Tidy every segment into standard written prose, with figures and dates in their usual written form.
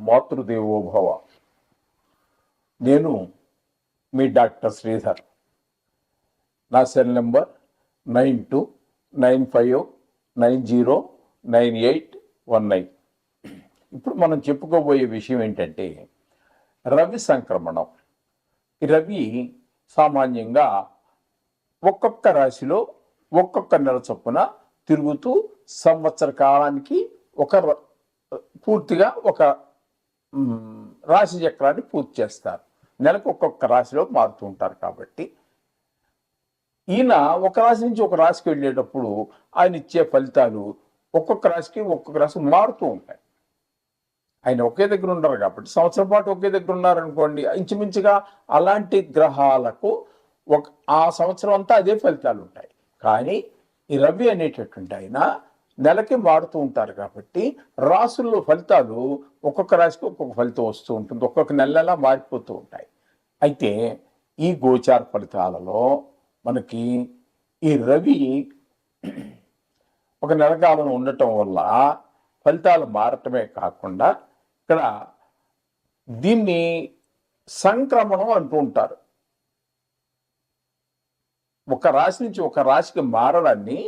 మాతృదేవోభవ. నేను మీ డాక్టర్ శ్రీధర్. నా cell number 9295909819. ఇప్పుడు మనం చెప్పుకోబోయే విషయం ఏంటంటే రవి సంక్రమణం. ఈ రవి సామాన్యంగా ఒక్కొక్క రాశిలో ఒక్కొక్క నెల చొప్పున తిరుగుతూ సంవత్సర కాలానికి పూర్తిగా ఒక రాశి చక్రాన్ని పూర్తి చేస్తారు. నెలకు ఒక్కొక్క రాశిలో మారుతూ ఉంటారు. కాబట్టి ఈయన ఒక రాశి నుంచి ఒక రాశికి వెళ్ళేటప్పుడు ఆయన ఇచ్చే ఫలితాలు ఒక్కొక్క రాశికి మారుతూ ఉంటాయి. ఆయన ఒకే దగ్గర ఉండరు కాబట్టి సంవత్సరం పాటు ఒకే దగ్గర ఉన్నారనుకోండి, ఇంచుమించుగా అలాంటి గ్రహాలకు ఆ సంవత్సరం అంతా అదే ఫలితాలు ఉంటాయి. కానీ ఈ రవి అనేటటువంటి ఆయన నెలకి మారుతూ ఉంటారు కాబట్టి రాసుల్లో ఫలితాలు ఒక్కొక్క రాశికి ఒక్కొక్క ఫలితం వస్తూ ఉంటుంది, ఒక్కొక్క నెలలా మారిపోతూ ఉంటాయి. అయితే ఈ గోచార ఫలితాలలో మనకి ఈ రవి ఒక నెలకాలం ఉండటం వల్ల ఫలితాలు మారటమే కాకుండా ఇక్కడ దీన్ని సంక్రమణం అంటూ ఉంటారు. ఒక రాశి నుంచి ఒక రాశికి మారడాన్ని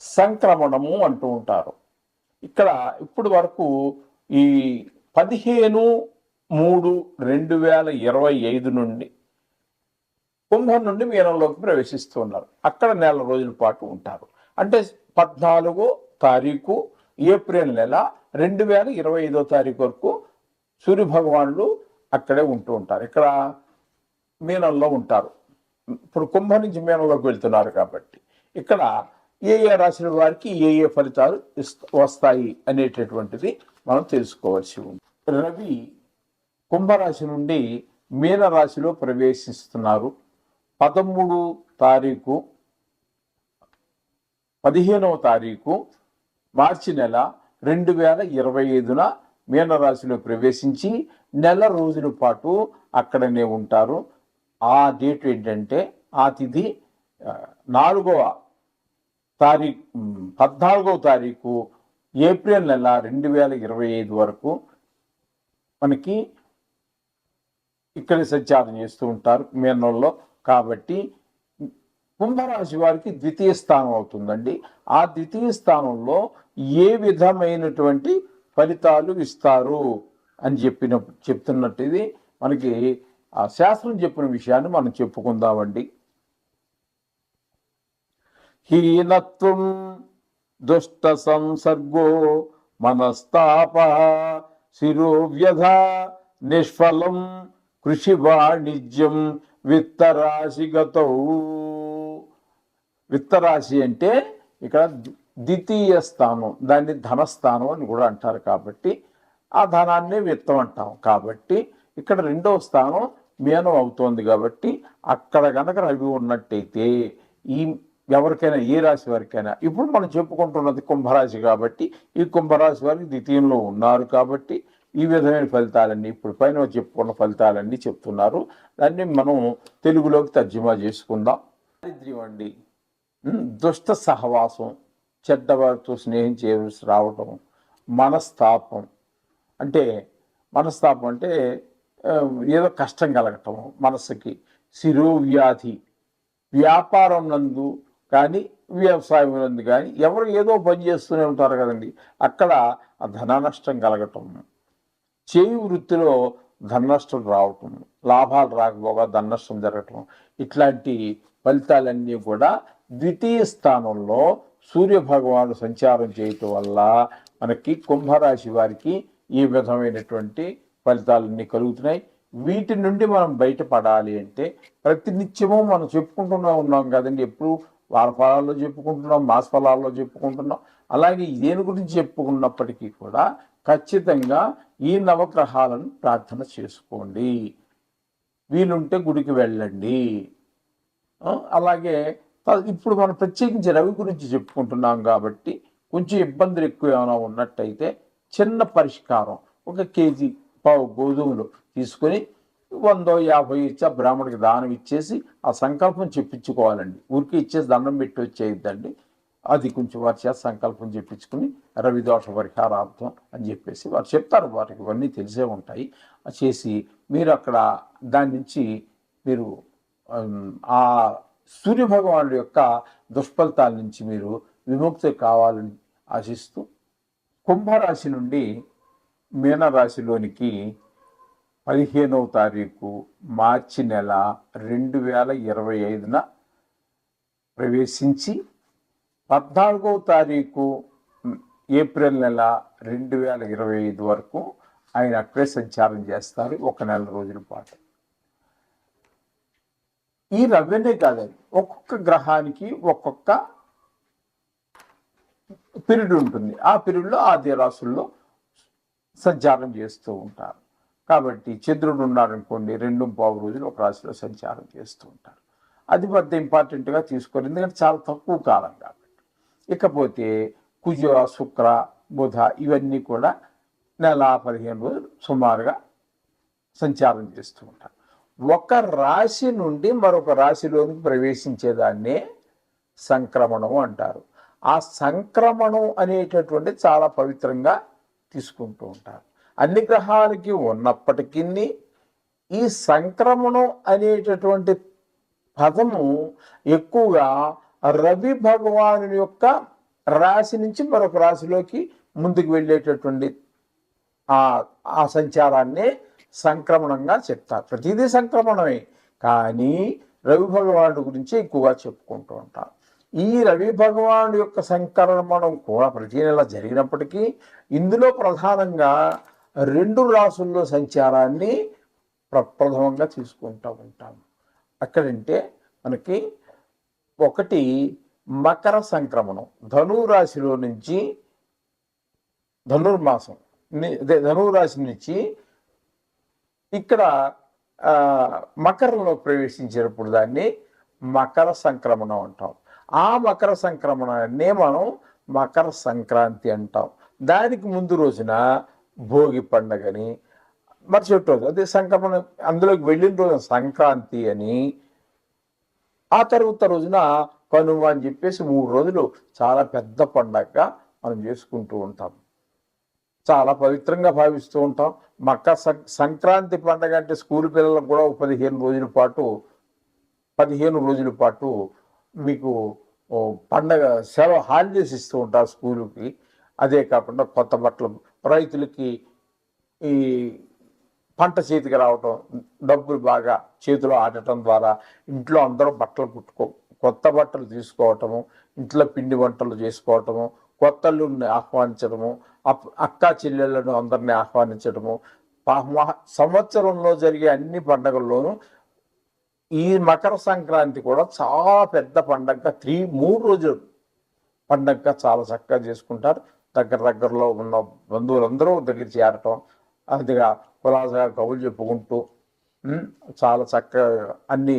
సంక్రమణము అంటూ ఉంటారు. ఇక్కడ ఇప్పుడు వరకు ఈ 15/3/2025 నుండి కుంభం నుండి మీనంలోకి ప్రవేశిస్తున్నారు. అక్కడ నెల రోజుల పాటు ఉంటారు. అంటే 14వ తారీఖు ఏప్రిల్ నెల 2025వ తారీఖు వరకు సూర్యభగవానుడు అక్కడే ఉంటూ ఉంటారు. ఇక్కడ మీనంలో ఉంటారు. ఇప్పుడు కుంభం నుంచి మీనంలోకి వెళ్తున్నారు కాబట్టి ఇక్కడ ఏ రాశుల వారికి ఏ ఫలితాలు వస్తాయి అనేటటువంటిది మనం తెలుసుకోవాల్సి ఉంది. రవి కుంభరాశి నుండి మీనరాశిలో ప్రవేశిస్తున్నారు. 15వ తారీఖు మార్చి నెల 2025న మీనరాశిలో ప్రవేశించి నెల రోజుల పాటు అక్కడనే ఉంటారు. ఆ డేట్ ఏంటంటే ఆ తిథి 14వ తారీఖు ఏప్రిల్ నెల 2025 వరకు మనకి ఇక్కడ సంచారం చేస్తూ ఉంటారు మీనంలో. కాబట్టి కుంభరాశి వారికి ద్వితీయ స్థానం అవుతుందండి. ఆ ద్వితీయ స్థానంలో ఏ విధమైనటువంటి ఫలితాలు ఇస్తారు అని చెప్తున్నట్టు ఇది మనకి ఆ శాస్త్రం చెప్పిన విషయాన్ని మనం చెప్పుకుందామండి. హీనత్వం దుష్ట సంసర్గో మనస్తాప శిరోవ్యధ నిష్ఫలం కృషి వాణిజ్యం విత్తరాశిగతౌ. విత్తరాశి అంటే ఇక్కడ ద్వితీయ స్థానం, దాన్ని ధనస్థానం అని కూడా అంటారు. కాబట్టి ఆ ధనాన్ని విత్తం అంటాం. కాబట్టి ఇక్కడ 2వ స్థానం మీనం అవుతోంది. కాబట్టి అక్కడ కనుక రవి ఉన్నట్టయితే ఎవరికైనా ఏ రాశి వారికైనా, ఇప్పుడు మనం చెప్పుకుంటున్నది కుంభరాశి కాబట్టి ఈ కుంభరాశి వారికి ద్వితీయంలో ఉన్నారు. కాబట్టి ఈ విధమైన ఫలితాలన్నీ ఇప్పుడు పైన చెప్పుకున్న ఫలితాలన్నీ చెప్తున్నారు. దాన్ని మనం తెలుగులోకి తర్జుమా చేసుకుందాం. దారిద్ర్యం అండి, దుష్ట సహవాసం, చెడ్డవారితో స్నేహం చేయవలసి రావటం, మనస్తాపం అంటే ఏదో కష్టం కలగటం మనసుకి, శిరోవ్యాధి, వ్యాపారం నందు కానీ వ్యవసాయం నందు కానీ ఎవరు ఏదో పని చేస్తూనే ఉంటారు కదండి, అక్కడ ఆ ధన నష్టం కలగటం, చేయి వృత్తిలో ధన నష్టం రావటం, లాభాలు రాకపోగా ధన నష్టం జరగటం, ఇట్లాంటి ఫలితాలన్నీ కూడా ద్వితీయ స్థానంలో సూర్యభగవానుడు సంచారం చేయటం వల్ల మనకి కుంభరాశి వారికి ఈ విధమైనటువంటి ఫలితాలన్నీ కలుగుతున్నాయి. వీటి నుండి మనం బయటపడాలి అంటే ప్రతినిత్యము మనం చెప్పుకుంటూనే ఉన్నాం కదండి. ఎప్పుడు వార ఫలాల్లో చెప్పుకుంటున్నాం, మాస ఫలాల్లో చెప్పుకుంటున్నాం. అలాగే దేని గురించి చెప్పుకున్నప్పటికీ కూడా ఖచ్చితంగా ఈ నవగ్రహాలను ప్రార్థన చేసుకోండి. వీలుంటే గుడికి వెళ్ళండి. అలాగే ఇప్పుడు మనం ప్రత్యేకించి రవి గురించి చెప్పుకుంటున్నాం కాబట్టి కొంచెం ఇబ్బందులు ఎక్కువ ఏమైనా ఉన్నట్టయితే చిన్న పరిష్కారం, 1 కేజీ పావు గోధుమలు తీసుకొని 100-50 ఇచ్చి ఆ బ్రాహ్మడికి దానం ఇచ్చేసి ఆ సంకల్పం చెప్పించుకోవాలండి. ఊరికి ఇచ్చేసి దండం పెట్టి వచ్చేయద్దండి. అది కొంచెం వారి చేత సంకల్పం చెప్పించుకుని రవిదోష పరిహారార్థం అని చెప్పేసి వారు చెప్తారు, వారికి ఇవన్నీ తెలిసే ఉంటాయి. చేసి మీరు అక్కడ దాని నుంచి మీరు ఆ సూర్యభగవానుడి యొక్క దుష్ఫలితాల నుంచి మీరు విముక్తి కావాలని ఆశిస్తూ కుంభరాశి నుండి మీనరాశిలోనికి 15వ తారీఖు మార్చి నెల 2025న ప్రవేశించి 14వ తారీఖు ఏప్రిల్ నెల 2025 వరకు ఆయన అక్కడే సంచారం చేస్తారు, 1 నెల రోజుల పాటు. ఈ రవినే కాదండి, ఒక్కొక్క గ్రహానికి ఒక్కొక్క పీరియడ్ ఉంటుంది. ఆ పీరియడ్లో ఆ రాశుల్లో సంచారం చేస్తూ ఉంటారు. కాబట్టి చంద్రుడు ఉన్నారనుకోండి, 2.25 రోజులు ఒక రాశిలో సంచారం చేస్తూ ఉంటారు. అది పెద్ద ఇంపార్టెంట్గా తీసుకోరు, ఎందుకంటే చాలా తక్కువ కాలం కాబట్టి. ఇకపోతే కుజ, శుక్ర, బుధ ఇవన్నీ కూడా నెల 15 రోజులు సుమారుగా సంచారం చేస్తూ ఉంటారు. ఒక రాశి నుండి మరొక రాశిలోనికి ప్రవేశించేదాన్నే సంక్రమణం అంటారు. ఆ సంక్రమణం అనేటటువంటి చాలా పవిత్రంగా తీసుకుంటూ ఉంటారు. అన్ని గ్రహాలకి ఉన్నప్పటికీ ఈ సంక్రమణం అనేటటువంటి పదము ఎక్కువగా రవి భగవాను యొక్క రాశి నుంచి మరొక రాశిలోకి ముందుకు వెళ్ళేటటువంటి ఆ సంచారాన్ని సంక్రమణంగా చెప్తారు. ప్రతిదీ సంక్రమణమే, కానీ రవి భగవానుడి గురించి ఎక్కువగా చెప్పుకుంటూ ఉంటారు. ఈ రవి భగవానుడి యొక్క సంక్రమణం కూడా ప్రతి నెల జరిగినప్పటికీ ఇందులో ప్రధానంగా 2 రాసుల్లో సంచారాన్ని ప్రప్రథమంగా తీసుకుంటూ ఉంటాము. అక్కడంటే మనకి ఒకటి మకర సంక్రమణం, ధనురాశిలో నుంచి ధనుర్మాసం ధనురాశి నుంచి ఇక్కడ మకరంలో ప్రవేశించేటప్పుడు దాన్ని మకర సంక్రమణం అంటాం. ఆ మకర సంక్రమణాన్ని మనం మకర సంక్రాంతి అంటాం. దానికి ముందు రోజున భోగి పండగని, మరుసటి రోజు అదే సంక్రమణం అందులోకి వెళ్ళిన రోజు సంక్రాంతి అని, ఆ తర్వాత రోజున కనుమ అని చెప్పేసి 3 రోజులు చాలా పెద్ద పండగగా మనం చేసుకుంటూ ఉంటాం. చాలా పవిత్రంగా భావిస్తూ ఉంటాం. మకర సంక్రాంతి పండగ అంటే స్కూల్ పిల్లలకు కూడా 15 రోజుల పాటు మీకు పండగ సెలవు హాలిడేస్ ఇస్తూ ఉంటారు స్కూలుకి. అదే కాకుండా కొత్త బట్టలు, రైతులకి ఈ పంట చేతికి రావటం, డబ్బులు బాగా చేతిలో ఆడటం ద్వారా ఇంట్లో అందరూ కొత్త బట్టలు తీసుకోవటము, ఇంట్లో పిండి వంటలు చేసుకోవటము, కొత్తల్ని ఆహ్వానించడము, అక్క చెల్లెళ్ళను అందరినీ ఆహ్వానించడము, సంవత్సరంలో జరిగే అన్ని పండుగల్లోనూ ఈ మకర సంక్రాంతి కూడా చాలా పెద్ద పండగగా 3 రోజులు పండగగా చాలా చక్కగా చేసుకుంటారు. దగ్గరలో ఉన్న బంధువులందరూ దగ్గర చేరటం, అదిగా కులాసగా కబుర్లు చెప్పుకుంటూ చాలా చక్కగా అన్ని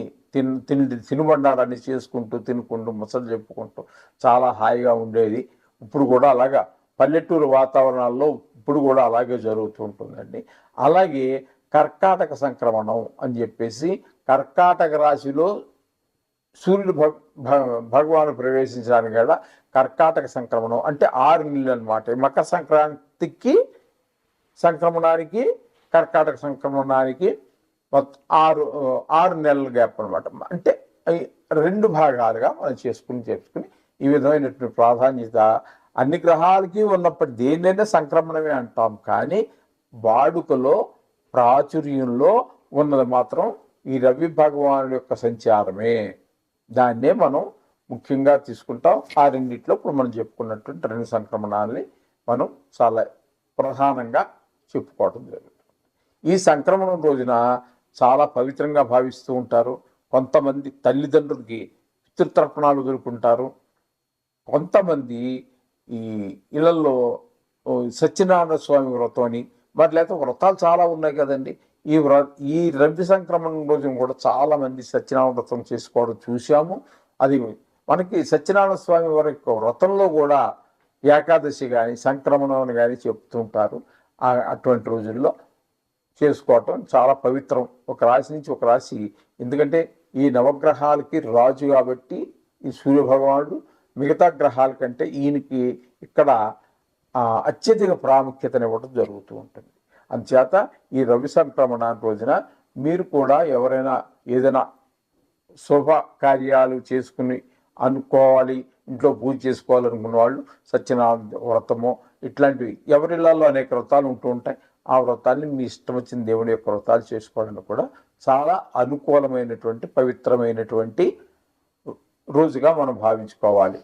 తినుబండాలన్నీ చేసుకుంటూ తినుకుంటూ ముసలు చెప్పుకుంటూ చాలా హాయిగా ఉండేది. ఇప్పుడు కూడా అలాగా పల్లెటూరు వాతావరణాల్లో ఇప్పుడు కూడా అలాగే జరుగుతూ ఉంటుందండి. అలాగే కర్కాటక సంక్రమణం అని చెప్పేసి కర్కాటక రాశిలో సూర్యుడు భగవాను ప్రవేశించడానికి కూడా కర్కాటక సంక్రమణం అంటే 6 నెలలు అనమాట. మకర సంక్రాంతికి సంక్రమణానికి కర్కాటక సంక్రమణానికి 6 నెలల గ్యాప్ అనమాట. అంటే 2 భాగాలుగా మనం చెప్పుకుని ఈ విధమైనటువంటి ప్రాధాన్యత అన్ని గ్రహాలకి ఉన్నప్పటి దేన్నైనా సంక్రమణమే అంటాం. కానీ వాడుకలో ప్రాచుర్యంలో ఉన్నది మాత్రం ఈ రవి భగవానుడి యొక్క సంచారమే. దాన్నే మనం ముఖ్యంగా తీసుకుంటాం. ఆ రెండిట్లో ఇప్పుడు మనం చెప్పుకున్నటువంటి 2 సంక్రమణాలని మనం చాలా ప్రధానంగా చెప్పుకోవడం జరుగుతుంది. ఈ సంక్రమణం రోజున చాలా పవిత్రంగా భావిస్తూ ఉంటారు. కొంతమంది తల్లిదండ్రులకి పితృతర్పణాలు వదులుకుంటారు. కొంతమంది ఈ ఇళ్లలో సత్యనారాయణ స్వామి వ్రతం అని, మరి లేకపోతే వ్రతాలు చాలా ఉన్నాయి కదండి. ఈ రవి సంక్రమణం రోజున కూడా చాలా మంది సత్యనారాయణ వ్రతం చేసుకోవడం చూసాము. అది మనకి సత్యనారాయణ స్వామి వారి యొక్క వ్రతంలో కూడా ఏకాదశి కానీ సంక్రమణం కానీ చెప్తుంటారు. అటువంటి రోజుల్లో చేసుకోవటం చాలా పవిత్రం. ఒక రాశి నుంచి ఒక రాశి, ఎందుకంటే ఈ నవగ్రహాలకి రాజు కాబట్టి ఈ సూర్యభగవానుడు మిగతా గ్రహాల కంటే ఈయనకి ఇక్కడ అత్యధిక ప్రాముఖ్యతనివ్వడం జరుగుతూ ఉంటుంది. అందుచేత ఈ రవి సంక్రమణ రోజున మీరు కూడా ఎవరైనా ఏదైనా శుభ కార్యాలు చేసుకుని అనుకోవాలి, ఇంట్లో పూజ చేసుకోవాలనుకున్న వాళ్ళు సత్యనారాయణ వ్రతము ఇట్లాంటివి, ఎవరిళ్ళల్లో అనేక వ్రతాలు ఉంటూ ఉంటాయి. ఆ వ్రతాన్ని మీ ఇష్టం వచ్చిన దేవుని యొక్క వ్రతాలు చేసుకోవడానికి కూడా చాలా అనుకూలమైనటువంటి పవిత్రమైనటువంటి రోజుగా మనం భావించుకోవాలి.